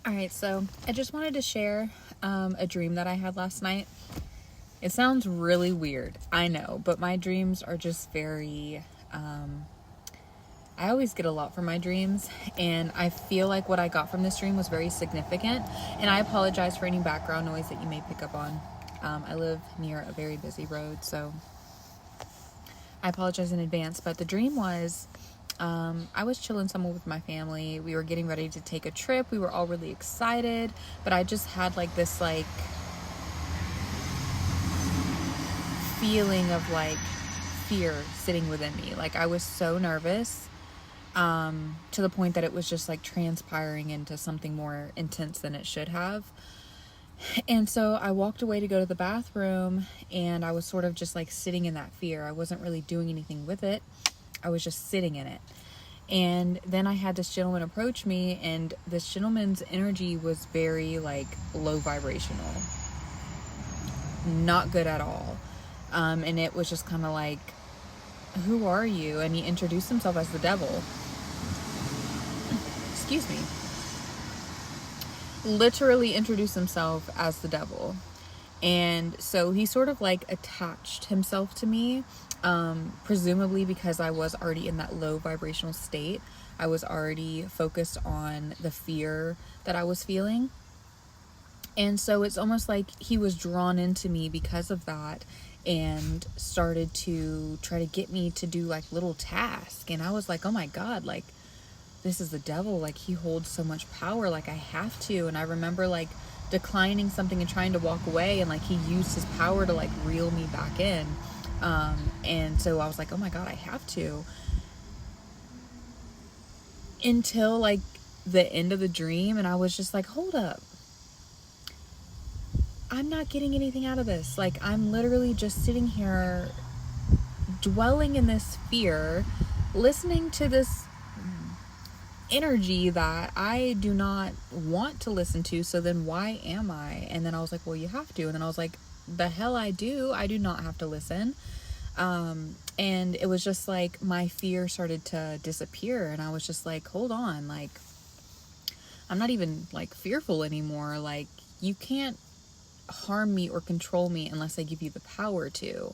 All right, so I just wanted to share a dream that I had last night. It sounds really weird, I know, but my dreams are just very, I always get a lot from my dreams, and I feel like what I got from this dream was very significant, and I apologize for any background noise that you may pick up on. I live near a very busy road, so I apologize in advance, but the dream was, I was chilling somewhere with my family. We were getting ready to take a trip. We were all really excited, but I just had like this feeling of fear sitting within me. Like I was so nervous, to the point that it was just transpiring into something more intense than it should have. And so I walked away to go to the bathroom, and I was sort of just sitting in that fear. I wasn't really doing anything with it. I was just sitting in it. And then I had this gentleman approach me, and this gentleman's energy was very low vibrational. Not good at all. And it was just kind of who are you? And he introduced himself as the devil. Excuse me. Literally introduced himself as the devil. And so he sort of attached himself to me, presumably because I was already in that low vibrational state. I was already focused on the fear that I was feeling. And so it's almost like he was drawn into me because of that, and started to try to get me to do little tasks. And I was like, oh my God, this is the devil. He holds so much power. I have to. And I remember declining something and trying to walk away, and he used his power to reel me back in. And so I was like, oh my God, I have to. Until the end of the dream, and I was just hold up. I'm not getting anything out of this. I'm literally just sitting here dwelling in this fear, listening to this energy that I do not want to listen to. So then why am I? And then I was like, well, you have to. And then I was like, the hell I do not have to listen. And it was just my fear started to disappear, and I was just hold on, I'm not even fearful anymore. You can't harm me or control me unless I give you the power to.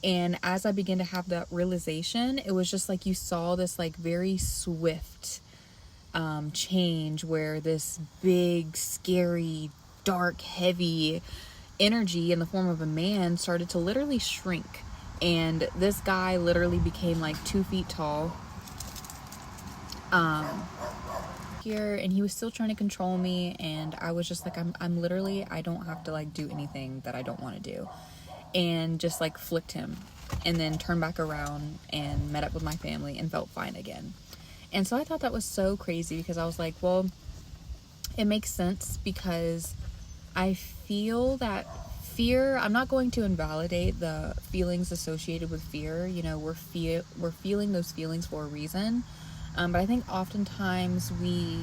And as I began to have that realization, it was just you saw this very swift change, where this big, scary, dark, heavy energy in the form of a man started to literally shrink. And this guy literally became 2 feet tall. Here, and he was still trying to control me, and I was just I'm literally, I don't have to do anything that I don't want to do. And just flicked him, and then turned back around and met up with my family and felt fine again. And so I thought that was so crazy, because I was like, well, it makes sense, because I feel that fear, I'm not going to invalidate the feelings associated with fear. You know, we're feeling those feelings for a reason. But I think oftentimes we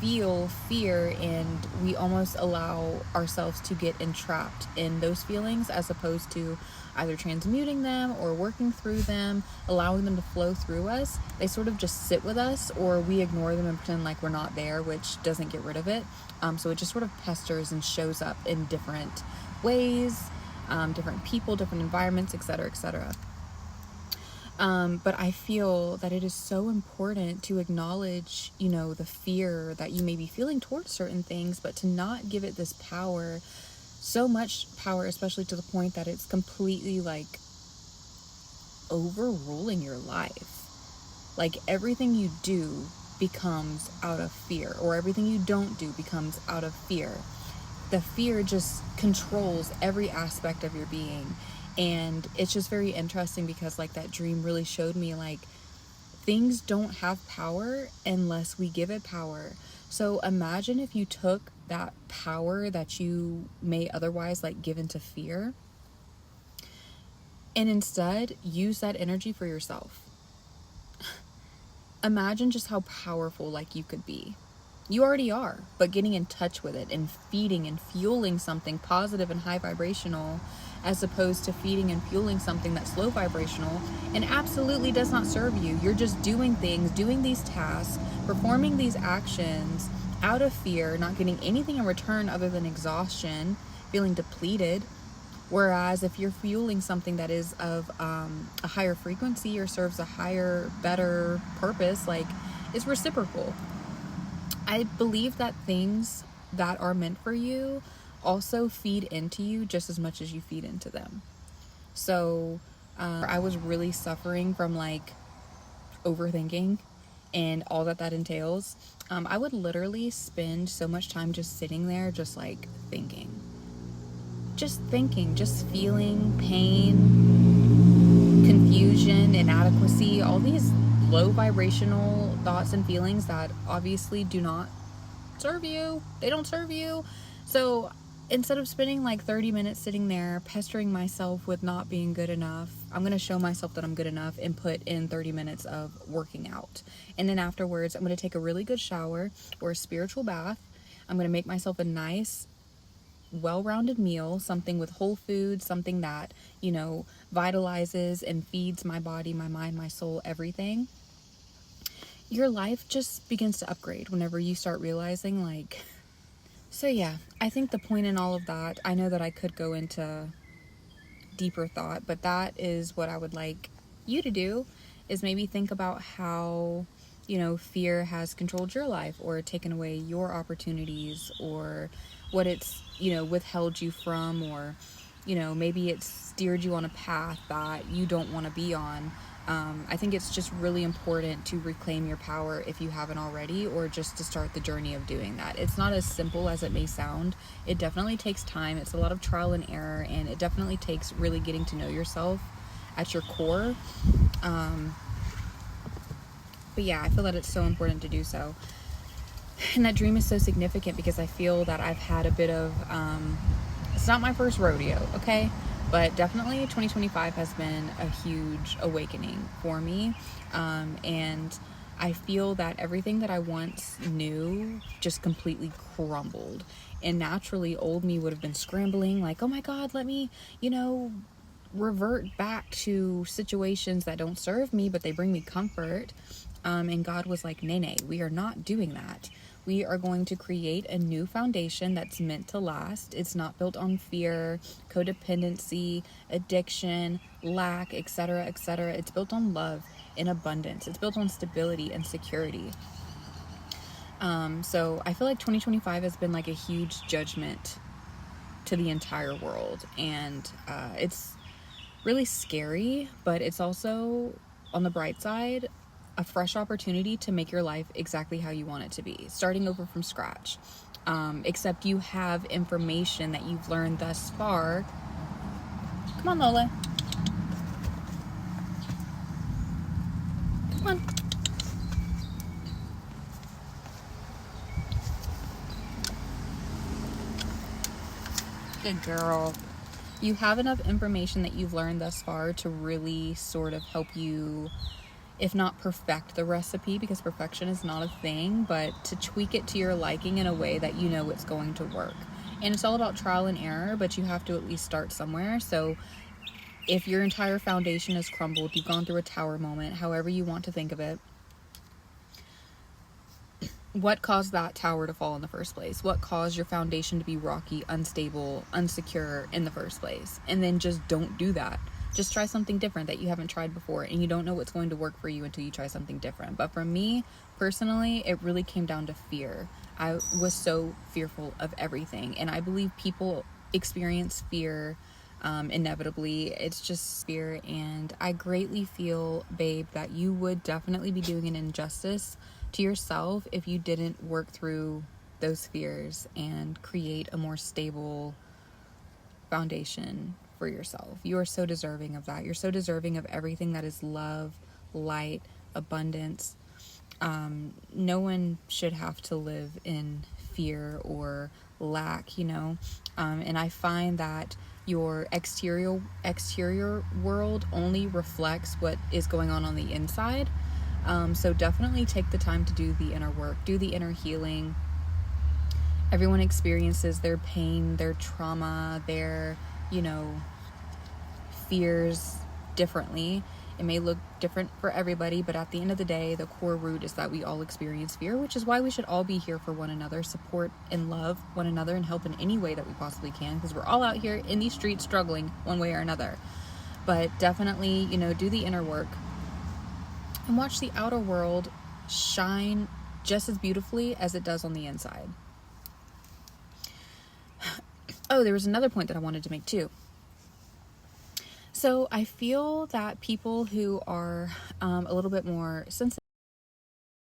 feel fear, and we almost allow ourselves to get entrapped in those feelings, as opposed to either transmuting them or working through them, allowing them to flow through us. They sort of just sit with us, or we ignore them and pretend like we're not there, which doesn't get rid of it. So it just sort of pesters and shows up in different ways, different people, different environments, etc., etc. But I feel that it is so important to acknowledge, the fear that you may be feeling towards certain things, but to not give it this power, so much power, especially to the point that it's completely overruling your life. Everything you do becomes out of fear, or everything you don't do becomes out of fear. The fear just controls every aspect of your being. And it's just very interesting, because that dream really showed me things don't have power unless we give it power. So imagine if you took that power that you may otherwise give into fear, and instead use that energy for yourself. Imagine just how powerful you could be. You already are, but getting in touch with it and feeding and fueling something positive and high vibrational, as opposed to feeding and fueling something that's low vibrational and absolutely does not serve you. You're just doing things, doing these tasks, performing these actions out of fear, not getting anything in return other than exhaustion, feeling depleted. Whereas if you're fueling something that is of a higher frequency or serves a higher, better purpose, like, it's reciprocal. I believe that things that are meant for you also feed into you just as much as you feed into them. So I was really suffering from like overthinking and all that entails. I would literally spend so much time just sitting there, just like thinking, just feeling pain, confusion, inadequacy, all these low vibrational thoughts and feelings that obviously do not serve you. They don't serve you. So instead of spending like 30 minutes sitting there pestering myself with not being good enough, I'm going to show myself that I'm good enough and put in 30 minutes of working out. And then afterwards, I'm going to take a really good shower or a spiritual bath. I'm going to make myself a nice, well-rounded meal, something with whole foods, something that, vitalizes and feeds my body, my mind, my soul, everything. Your life just begins to upgrade whenever you start realizing, like, so yeah, I think the point in all of that, I know that I could go into deeper thought, but that is what I would like you to do, is maybe think about how, fear has controlled your life or taken away your opportunities, or what it's, withheld you from, or, maybe it's steered you on a path that you don't want to be on. I think it's just really important to reclaim your power if you haven't already, or just to start the journey of doing that. It's not as simple as it may sound. It definitely takes time. It's a lot of trial and error, and it definitely takes really getting to know yourself at your core. But yeah, I feel that it's so important to do so. And that dream is so significant because I feel that I've had a bit of, it's not my first rodeo, okay? But definitely 2025 has been a huge awakening for me. And I feel that everything that I once knew just completely crumbled. And naturally, old me would have been scrambling, like, oh my God, let me, revert back to situations that don't serve me, but they bring me comfort. And God was like, nay, we are not doing that. We are going to create a new foundation that's meant to last. It's not built on fear, codependency, addiction, lack, etc., etc. It's built on love and abundance. It's built on stability and security. So I feel like 2025 has been like a huge judgment to the entire world. And it's really scary, but it's also, on the bright side, a fresh opportunity to make your life exactly how you want it to be, starting over from scratch. Except you have information that you've learned thus far. Come on, Lola. Come on. Good girl. You have enough information that you've learned thus far to really sort of help you, if not perfect the recipe, because perfection is not a thing, but to tweak it to your liking in a way that you know it's going to work. And it's all about trial and error, but you have to at least start somewhere. So if your entire foundation has crumbled, you've gone through a tower moment, however you want to think of it, what caused that tower to fall in the first place? What caused your foundation to be rocky, unstable, unsecure in the first place? And then just don't do that. Just try something different that you haven't tried before, and you don't know what's going to work for you until you try something different. But for me, personally, it really came down to fear. I was so fearful of everything, and I believe people experience fear inevitably. It's just fear, and I greatly feel, babe, that you would definitely be doing an injustice to yourself if you didn't work through those fears and create a more stable foundation for yourself. You are so deserving of that. You're so deserving of everything that is love, light, abundance. No one should have to live in fear or lack, and I find that your exterior world only reflects what is going on the inside. So definitely take the time to do the inner work, do the inner healing. Everyone experiences their pain, their trauma, their, fears differently. It may look different for everybody, but at the end of the day, the core root is that we all experience fear, which is why we should all be here for one another, support and love one another, and help in any way that we possibly can, because we're all out here in these streets struggling one way or another. But definitely, do the inner work and watch the outer world shine just as beautifully as it does on the inside. Oh, there was another point that I wanted to make too. So I feel that people who are a little bit more sensitive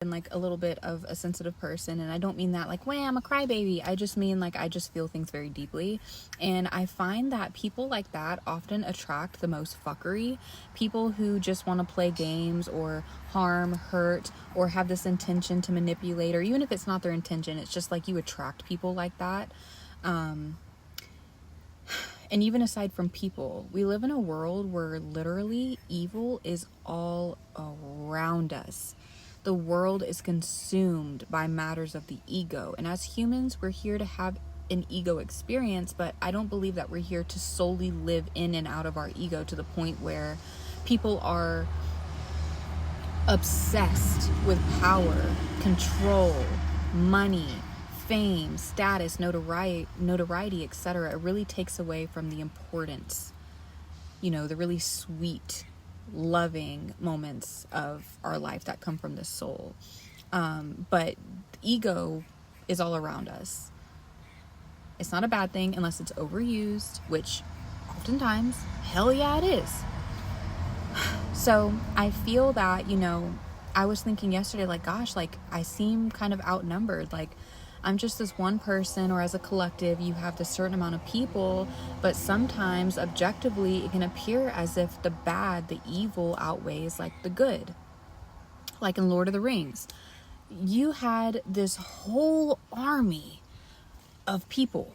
and like a little bit of a sensitive person, and I don't mean that like, I'm a crybaby. I just mean like I just feel things very deeply. And I find that people like that often attract the most fuckery. People who just want to play games or harm, hurt, or have this intention to manipulate, or even if it's not their intention, it's just like you attract people like that. And even aside from people, we live in a world where literally evil is all around us. The world is consumed by matters of the ego. And as humans, we're here to have an ego experience, but I don't believe that we're here to solely live in and out of our ego to the point where people are obsessed with power, control, money, fame, status, notoriety, etc. It really takes away from the importance, the really sweet, loving moments of our life that come from the soul. But ego is all around us. It's not a bad thing unless it's overused, which oftentimes, hell yeah, it is. So I feel that, I was thinking yesterday, like, gosh, like I seem kind of outnumbered. Like I'm just this one person, or as a collective, you have this certain amount of people, but sometimes objectively it can appear as if the bad, the evil outweighs like the good. Like in Lord of the Rings, you had this whole army of people.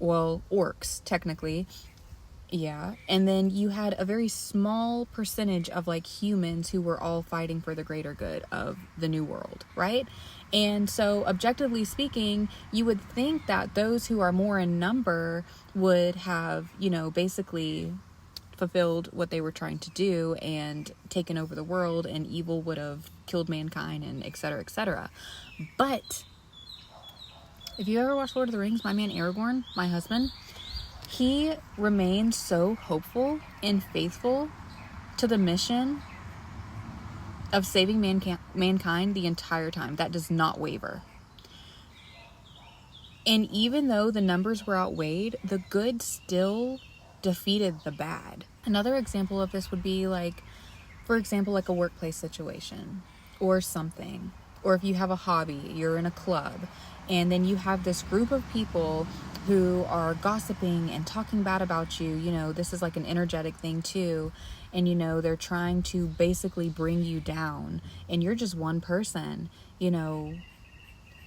Well, orcs, technically. Yeah. And then you had a very small percentage of like humans who were all fighting for the greater good of the new world, right? And so objectively speaking, you would think that those who are more in number would have, basically fulfilled what they were trying to do and taken over the world, and evil would have killed mankind, and et cetera, et cetera. But if you ever watched Lord of the Rings, my man Aragorn, my husband, he remained so hopeful and faithful to the mission of saving mankind the entire time. That does not waver. And even though the numbers were outweighed, the good still defeated the bad. Another example of this would be like, for example, like a workplace situation or something. Or if you have a hobby, you're in a club, and then you have this group of people who are gossiping and talking bad about you. This is like an energetic thing too. And, they're trying to basically bring you down, and you're just one person.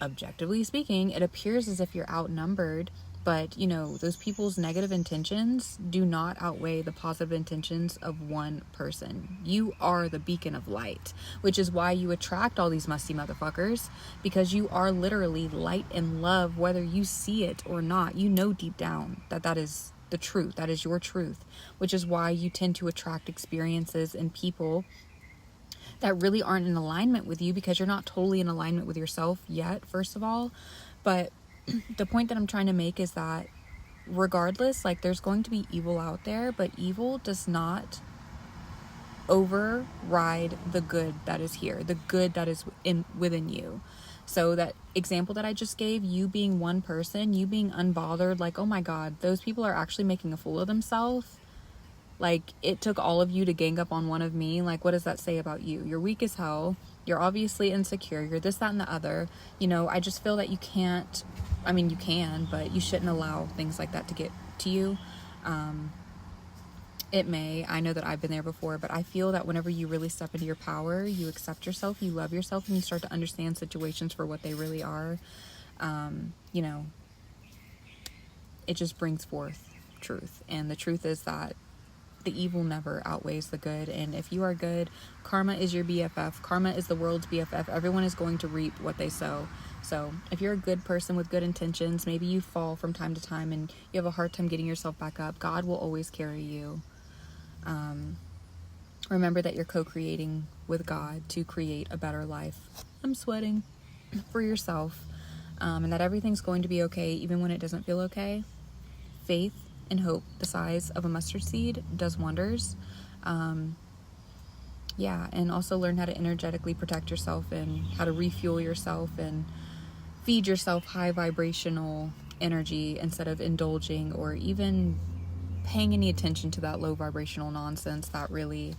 Objectively speaking, it appears as if you're outnumbered, but, those people's negative intentions do not outweigh the positive intentions of one person. You are the beacon of light, which is why you attract all these musty motherfuckers, because you are literally light and love, whether you see it or not. Deep down that is the truth. That is your truth, which is why you tend to attract experiences and people that really aren't in alignment with you, because you're not totally in alignment with yourself yet, first of all. But the point that I'm trying to make is that regardless, like there's going to be evil out there, but evil does not override the good that is here, the good that is within you. So that example that I just gave, you being one person, you being unbothered, like, oh my God, those people are actually making a fool of themselves. Like, it took all of you to gang up on one of me. Like, what does that say about you? You're weak as hell. You're obviously insecure. You're this, that, and the other. I just feel that you can't, you can, but you shouldn't allow things like that to get to you. It may. I know that I've been there before, but I feel that whenever you really step into your power, you accept yourself, you love yourself, and you start to understand situations for what they really are, it just brings forth truth. And the truth is that the evil never outweighs the good. And if you are good, karma is your BFF. Karma is the world's BFF. Everyone is going to reap what they sow. So if you're a good person with good intentions, maybe you fall from time to time and you have a hard time getting yourself back up, God will always carry you. Remember that you're co-creating with God to create a better life. I'm sweating. For yourself. And that everything's going to be okay even when it doesn't feel okay. Faith and hope the size of a mustard seed does wonders. Yeah, and also learn how to energetically protect yourself and how to refuel yourself and feed yourself high vibrational energy instead of indulging or even paying any attention to that low vibrational nonsense that really,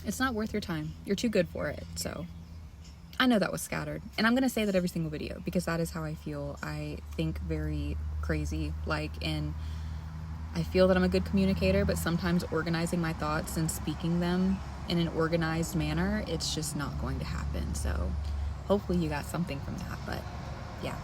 it's not worth your time. You're too good for it. So I know that was scattered, and I'm going to say that every single video because that is how I feel. I think very crazy, and I feel that I'm a good communicator, but sometimes organizing my thoughts and speaking them in an organized manner, it's just not going to happen. So hopefully you got something from that, but yeah.